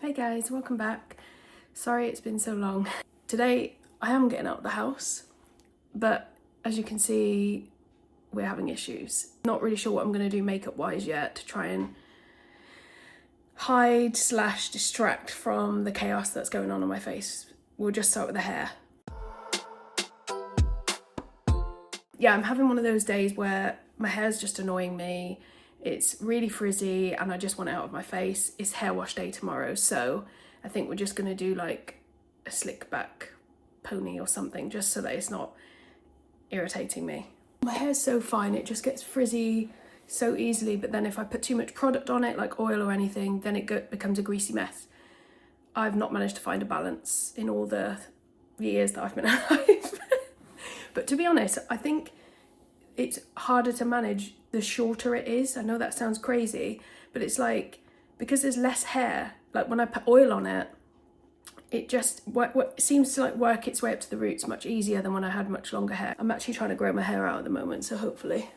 Hey guys, welcome back. Sorry it's been so long. Today I am getting out of the house, but as you can see, we're having issues. Not really sure what I'm going to do makeup wise yet to try and hide / distract from the chaos that's going on my face. We'll just start with the hair. Yeah, I'm having one of those days where my hair's just annoying me. It's really frizzy and I just want it out of my face. It's hair wash day tomorrow, so I think we're just gonna do like a slick back pony or something just so that it's not irritating me. My hair's so fine, it just gets frizzy so easily, but then if I put too much product on it, like oil or anything, then it becomes a greasy mess. I've not managed to find a balance in all the years that I've been alive. But to be honest, I think it's harder to manage the shorter it is. I know that sounds crazy, but it's like, because there's less hair, like when I put oil on it, it just seems to like work its way up to the roots much easier than when I had much longer hair. I'm actually trying to grow my hair out at the moment, so hopefully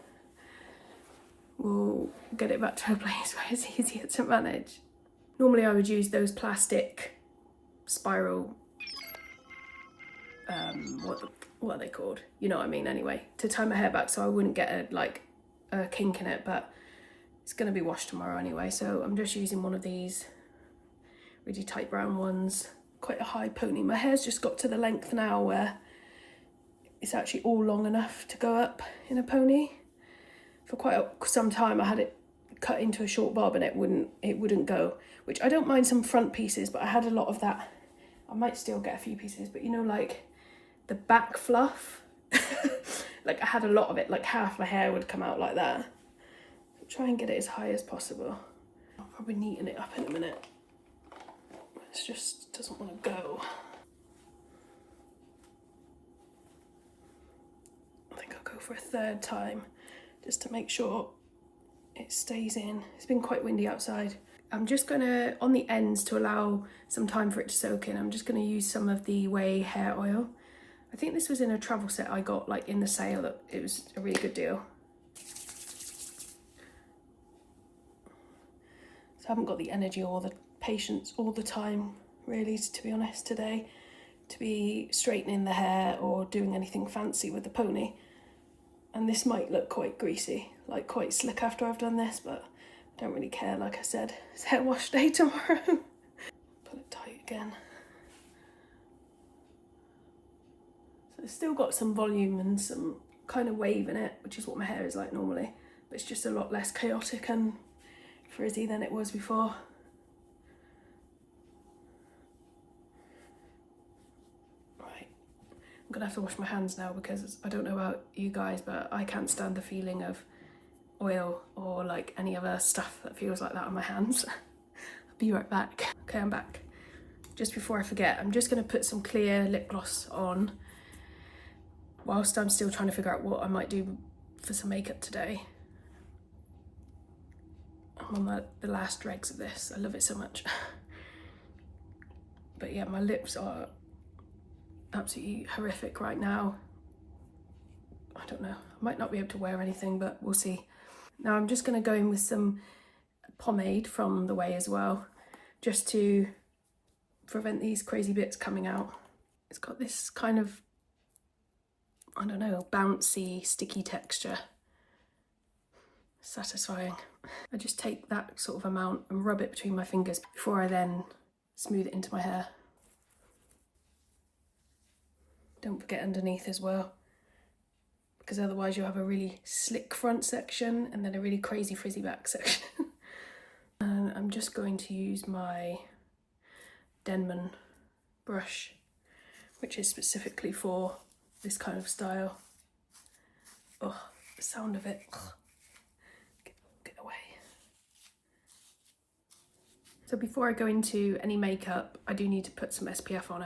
we'll get it back to a place where it's easier to manage. Normally I would use those plastic spiral, what are they called? You know what I mean anyway, to tie my hair back so I wouldn't get a kink in it, but it's gonna be washed tomorrow anyway, so I'm just using one of these really tight brown ones, quite a high pony. My hair's just got to the length now where it's actually all long enough to go up in a pony. For quite some time I had it cut into a short bob and it wouldn't go, which I don't mind some front pieces, but I had a lot of that. I might still get a few pieces, but you know, like the back fluff, like I had a lot of it, like half my hair would come out like that. So try and get it as high as possible. I'll probably neaten it up in a minute. It just doesn't want to go. I think I'll go for a third time just to make sure it stays in. It's been quite windy outside. I'm just gonna, on the ends to allow some time for it to soak in, I'm just gonna use some of the Ouai hair oil. I think this was in a travel set I got like in the sale, that it was a really good deal. So I haven't got the energy or the patience all the time really, to be honest, today, to be straightening the hair or doing anything fancy with the pony. And this might look quite greasy, like quite slick after I've done this, but I don't really care. Like I said, it's hair wash day tomorrow. Pull it tight again. So it's still got some volume and some kind of wave in it, which is what my hair is like normally, but it's just a lot less chaotic and frizzy than it was before. Right, I'm gonna have to wash my hands now because I don't know about you guys, but I can't stand the feeling of oil or like any other stuff that feels like that on my hands. I'll be right back. Okay, I'm back. Just before I forget, I'm just gonna put some clear lip gloss on whilst I'm still trying to figure out what I might do for some makeup today. I'm on the last dregs of this. I love it so much. But yeah, my lips are absolutely horrific right now. I don't know, I might not be able to wear anything, but we'll see. Now I'm just gonna go in with some pomade from the Ouai as well, just to prevent these crazy bits coming out. It's got this kind of, I don't know, bouncy, sticky texture. Satisfying. I just take that sort of amount and rub it between my fingers before I then smooth it into my hair. Don't forget underneath as well, because otherwise you'll have a really slick front section and then a really crazy frizzy back section. And I'm just going to use my Denman brush, which is specifically for this kind of style. Oh, the sound of it. Get away. So before I go into any makeup, I do need to put some SPF on.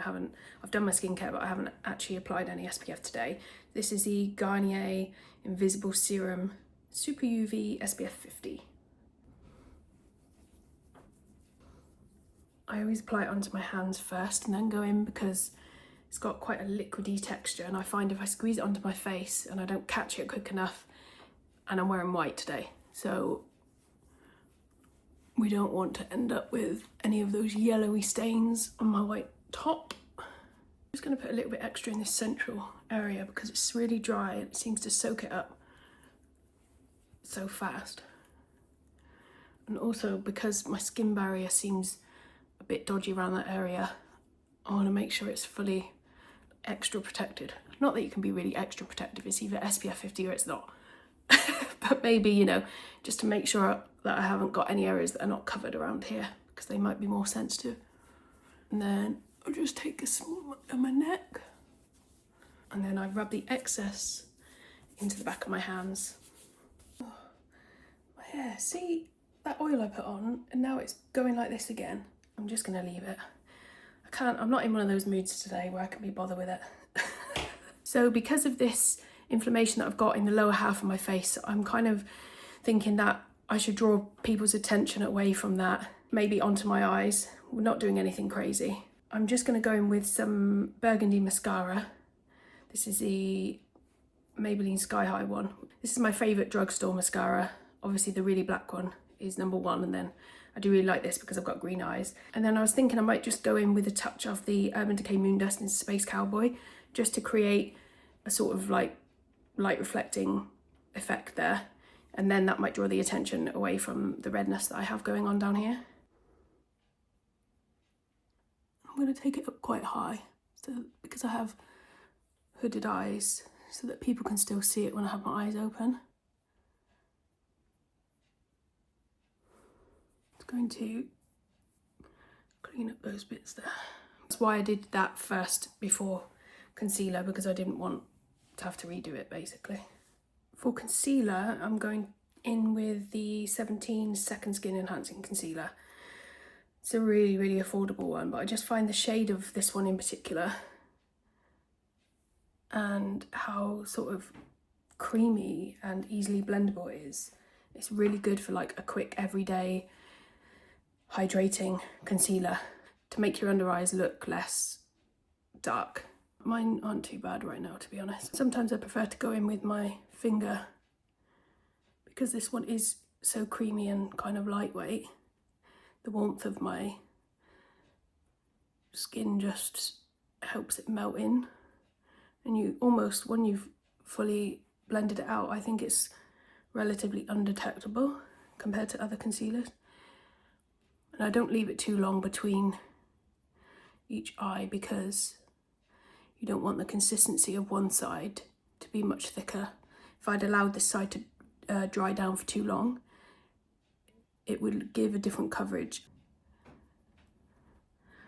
I've done my skincare, but I haven't actually applied any SPF today. This is the Garnier Invisible Serum Super UV SPF 50. I always apply it onto my hands first and then go in because it's got quite a liquidy texture, and I find if I squeeze it onto my face and I don't catch it quick enough, and I'm wearing white today, so we don't want to end up with any of those yellowy stains on my white top. I'm just going to put a little bit extra in this central area because it's really dry and it seems to soak it up so fast. And also because my skin barrier seems a bit dodgy around that area, I want to make sure it's fully extra protected. Not that you can be really extra protective, it's either SPF 50 or it's not. But maybe, you know, just to make sure that I haven't got any areas that are not covered around here because they might be more sensitive. And then I'll just take a small on my neck and then I rub the excess into the back of my hands. Oh, my hair, see that oil I put on and now it's going like this again. I'm just gonna leave it. I'm not in one of those moods today where I can be bothered with it. So because of this inflammation that I've got in the lower half of my face, I'm kind of thinking that I should draw people's attention away from that, maybe onto my eyes. We're not doing anything crazy. I'm just going to go in with some burgundy mascara. This is the Maybelline Sky High one. This is my favourite drugstore mascara. Obviously the really black one is number one, and then I do really like this because I've got green eyes. And then I was thinking I might just go in with a touch of the Urban Decay Moon Dust in Space Cowboy, just to create a sort of like light reflecting effect there. And then that might draw the attention away from the redness that I have going on down here. I'm going to take it up quite high because I have hooded eyes so that people can still see it when I have my eyes open. It's going to clean up those bits there. That's why I did that first before concealer, because I didn't want to have to redo it basically. For concealer, I'm going in with the 17 Second Skin Enhancing Concealer. It's a really, really affordable one, but I just find the shade of this one in particular and how sort of creamy and easily blendable it is. It's really good for like a quick everyday hydrating concealer to make your under eyes look less dark. Mine aren't too bad right now, to be honest. Sometimes I prefer to go in with my finger because this one is so creamy and kind of lightweight. The warmth of my skin just helps it melt in. And you almost, when you've fully blended it out, I think it's relatively undetectable compared to other concealers. And I don't leave it too long between each eye because you don't want the consistency of one side to be much thicker. If I'd allowed this side to dry down for too long, it would give a different coverage.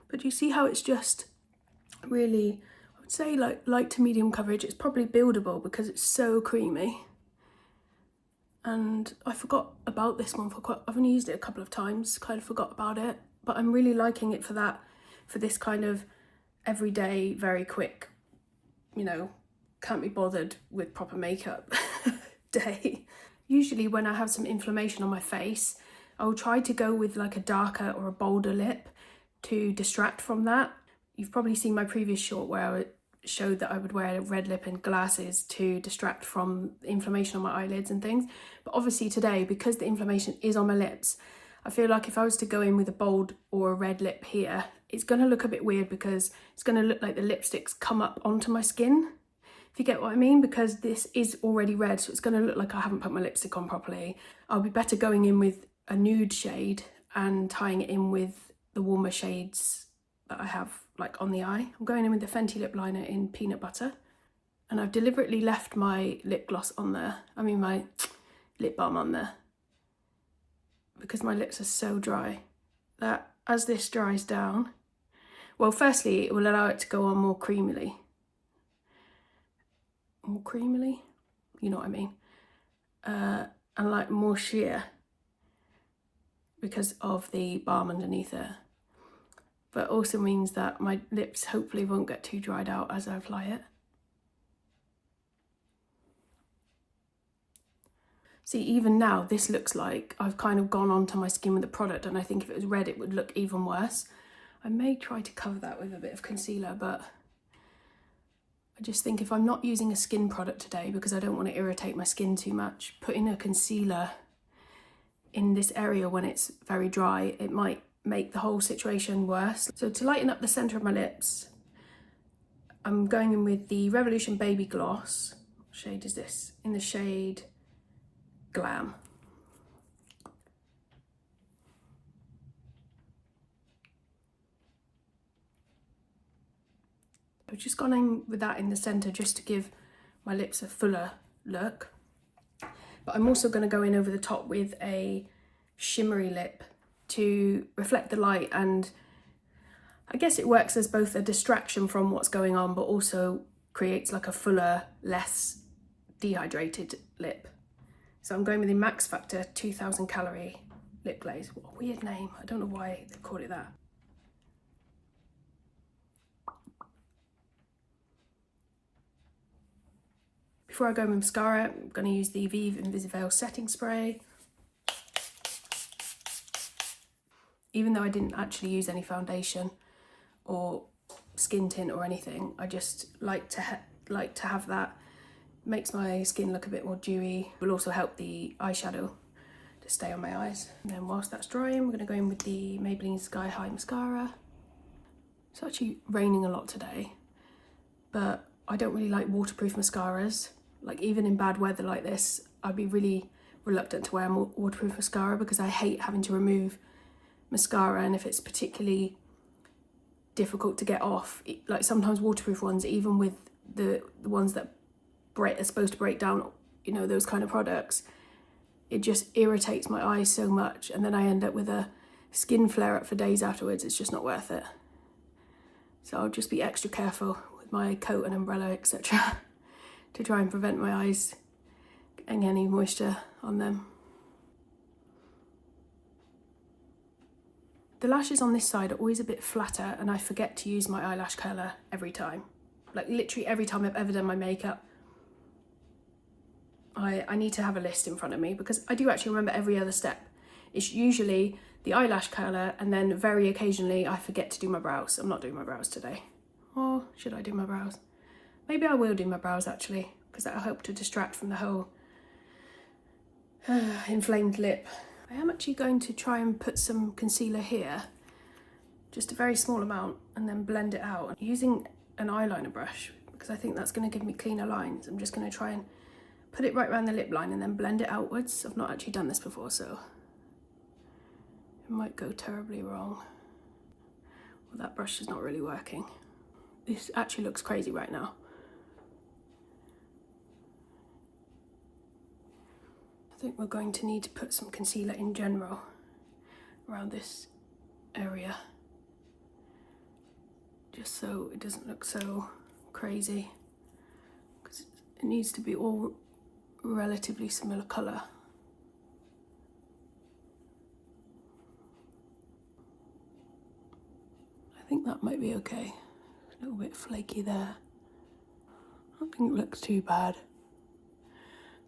But you see how it's just really, I would say like light to medium coverage. It's probably buildable because it's so creamy. And I forgot about this one I've only used it a couple of times, kind of forgot about it, but I'm really liking it for this kind of everyday, very quick, you know, can't be bothered with proper makeup day. Usually when I have some inflammation on my face, I will try to go with like a darker or a bolder lip to distract from that. You've probably seen my previous short where I showed that I would wear a red lip and glasses to distract from inflammation on my eyelids and things. But obviously today, because the inflammation is on my lips, I feel like if I was to go in with a bold or a red lip here, it's going to look a bit weird because it's going to look like the lipsticks come up onto my skin, if you get what I mean, because this is already red, so it's going to look like I haven't put my lipstick on properly. I'll be better going in with a nude shade and tying it in with the warmer shades that I have like on the eye. I'm going in with the Fenty lip liner in Peanut Butter, and I've deliberately left my lip gloss on there, my lip balm on there, because my lips are so dry that as this dries down, well, firstly, it will allow it to go on more creamily. More creamily? You know what I mean? And like more sheer because of the balm underneath it. But also means that my lips hopefully won't get too dried out as I apply it. See, even now, this looks like I've kind of gone onto my skin with the product, and I think if it was red, it would look even worse. I may try to cover that with a bit of concealer, but I just think if I'm not using a skin product today because I don't want to irritate my skin too much, putting a concealer in this area when it's very dry, it might make the whole situation worse. So to lighten up the centre of my lips, I'm going in with the Revolution Baby Gloss. What shade is this? In the shade Glam. I've just gone in with that in the centre just to give my lips a fuller look. But I'm also going to go in over the top with a shimmery lip to reflect the light, and I guess it works as both a distraction from what's going on but also creates like a fuller, less dehydrated lip. So I'm going with the Max Factor 2000 calorie lip glaze. What a weird name. I don't know why they called it that. Before I go with mascara, I'm going to use the Vieve Invisiveil setting spray. Even though I didn't actually use any foundation or skin tint or anything, I just like to have that. Makes my skin look a bit more dewy. Will also help the eyeshadow to stay on my eyes. And then whilst that's drying, we're going to go in with the Maybelline Sky High mascara. It's actually raining a lot today, but I don't really like waterproof mascaras. Like even in bad weather like this, I'd be really reluctant to wear waterproof mascara because I hate having to remove mascara, and if it's particularly difficult to get off, like sometimes waterproof ones, even with the ones that are supposed to break down, you know, those kind of products, it just irritates my eyes so much, and then I end up with a skin flare up for days afterwards. It's just not worth it. So I'll just be extra careful with my coat and umbrella, etc. to try and prevent my eyes getting any moisture on them. The lashes on this side are always a bit flatter, and I forget to use my eyelash curler every time. Like literally every time I've ever done my makeup, I need to have a list in front of me because I do actually remember every other step. It's usually the eyelash curler, and then very occasionally I forget to do my brows. I'm not doing my brows today. Or should I do my brows? Maybe I will do my brows actually, because that'll help to distract from the whole inflamed lip. I am actually going to try and put some concealer here, just a very small amount, and then blend it out using an eyeliner brush because I think that's going to give me cleaner lines. I'm just going to try and put it right around the lip line and then blend it outwards. I've not actually done this before, so it might go terribly wrong. Well, that brush is not really working. This actually looks crazy right now. I think we're going to need to put some concealer in general around this area, just so it doesn't look so crazy, because it needs to be all relatively similar colour. I think that might be okay. A little bit flaky there. I don't think it looks too bad.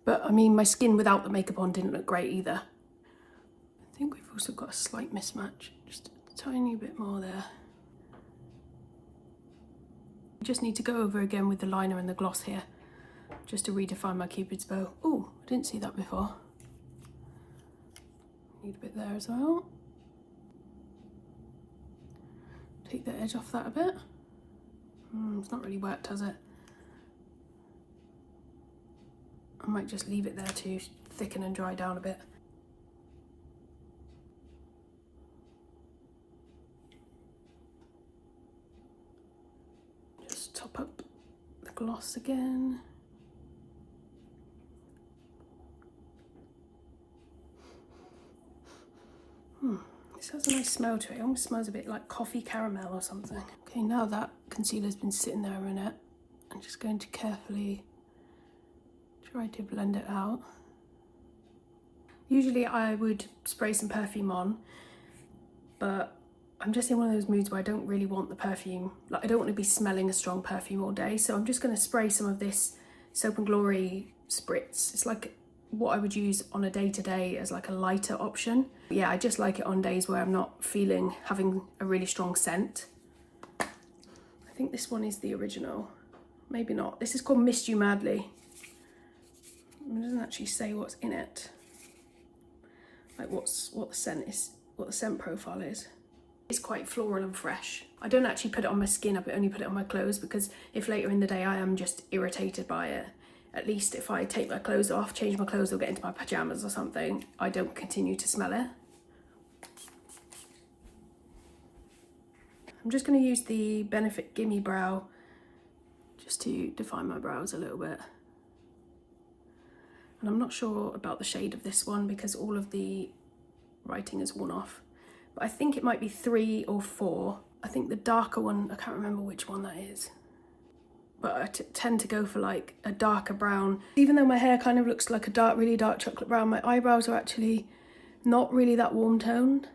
But I mean, my skin without the makeup on didn't look great either. I think we've also got a slight mismatch, just a tiny bit more there. I just need to go over again with the liner and the gloss here, just to redefine my Cupid's bow. Oh, I didn't see that before. Need a bit there as well. Take the edge off that a bit. It's not really worked, has it? I might just leave it there to thicken and dry down a bit. Just top up the gloss again. This has a nice smell to it. It almost smells a bit like coffee caramel or something. Okay, now that concealer's been sitting there a minute, I'm just going to carefully try to blend it out. Usually I would spray some perfume on, but I'm just in one of those moods where I don't really want the perfume. Like, I don't want to be smelling a strong perfume all day, so I'm just going to spray some of this Soap & Glory spritz. It's like what I would use on a day-to-day as like a lighter option. Yeah, I just like it on days where I'm not having a really strong scent. I think this one is the original. Maybe not. This is called Mist You Madly. It doesn't actually say what's in it. like what the scent profile is. It's quite floral and fresh. I don't actually put it on my skin, I only put it on my clothes, because if later in the day I am just irritated by it, at least if I take my clothes off, change my clothes or get into my pajamas or something, I don't continue to smell it. I'm just going to use the Benefit Gimme Brow just to define my brows a little bit. And I'm not sure about the shade of this one because all of the writing is worn off. But I think it might be 3 or 4. I think the darker one, I can't remember which one that is. But I tend to go for like a darker brown. Even though my hair kind of looks like a really dark chocolate brown, my eyebrows are actually not really that warm toned.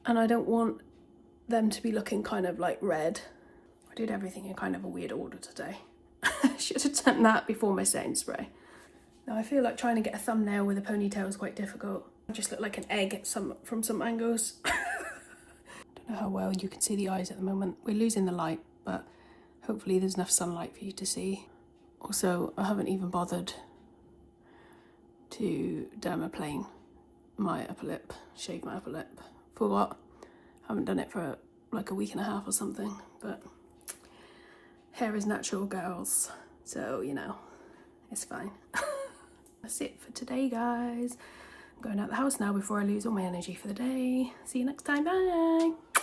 And I don't want them to be looking kind of like red. I did everything in kind of a weird order today. I should have done that before my setting spray. Now I feel like trying to get a thumbnail with a ponytail is quite difficult. I just look like an egg from some angles. Don't know how well you can see the eyes at the moment. We're losing the light, but hopefully there's enough sunlight for you to see. Also, I haven't even bothered to dermaplane my upper lip, shave my upper lip. For what? I haven't done it for like a week and a half or something, but hair is natural, girls. So, you know, it's fine. That's it for today, guys. I'm going out the house now before I lose all my energy for the day. See you next time, bye.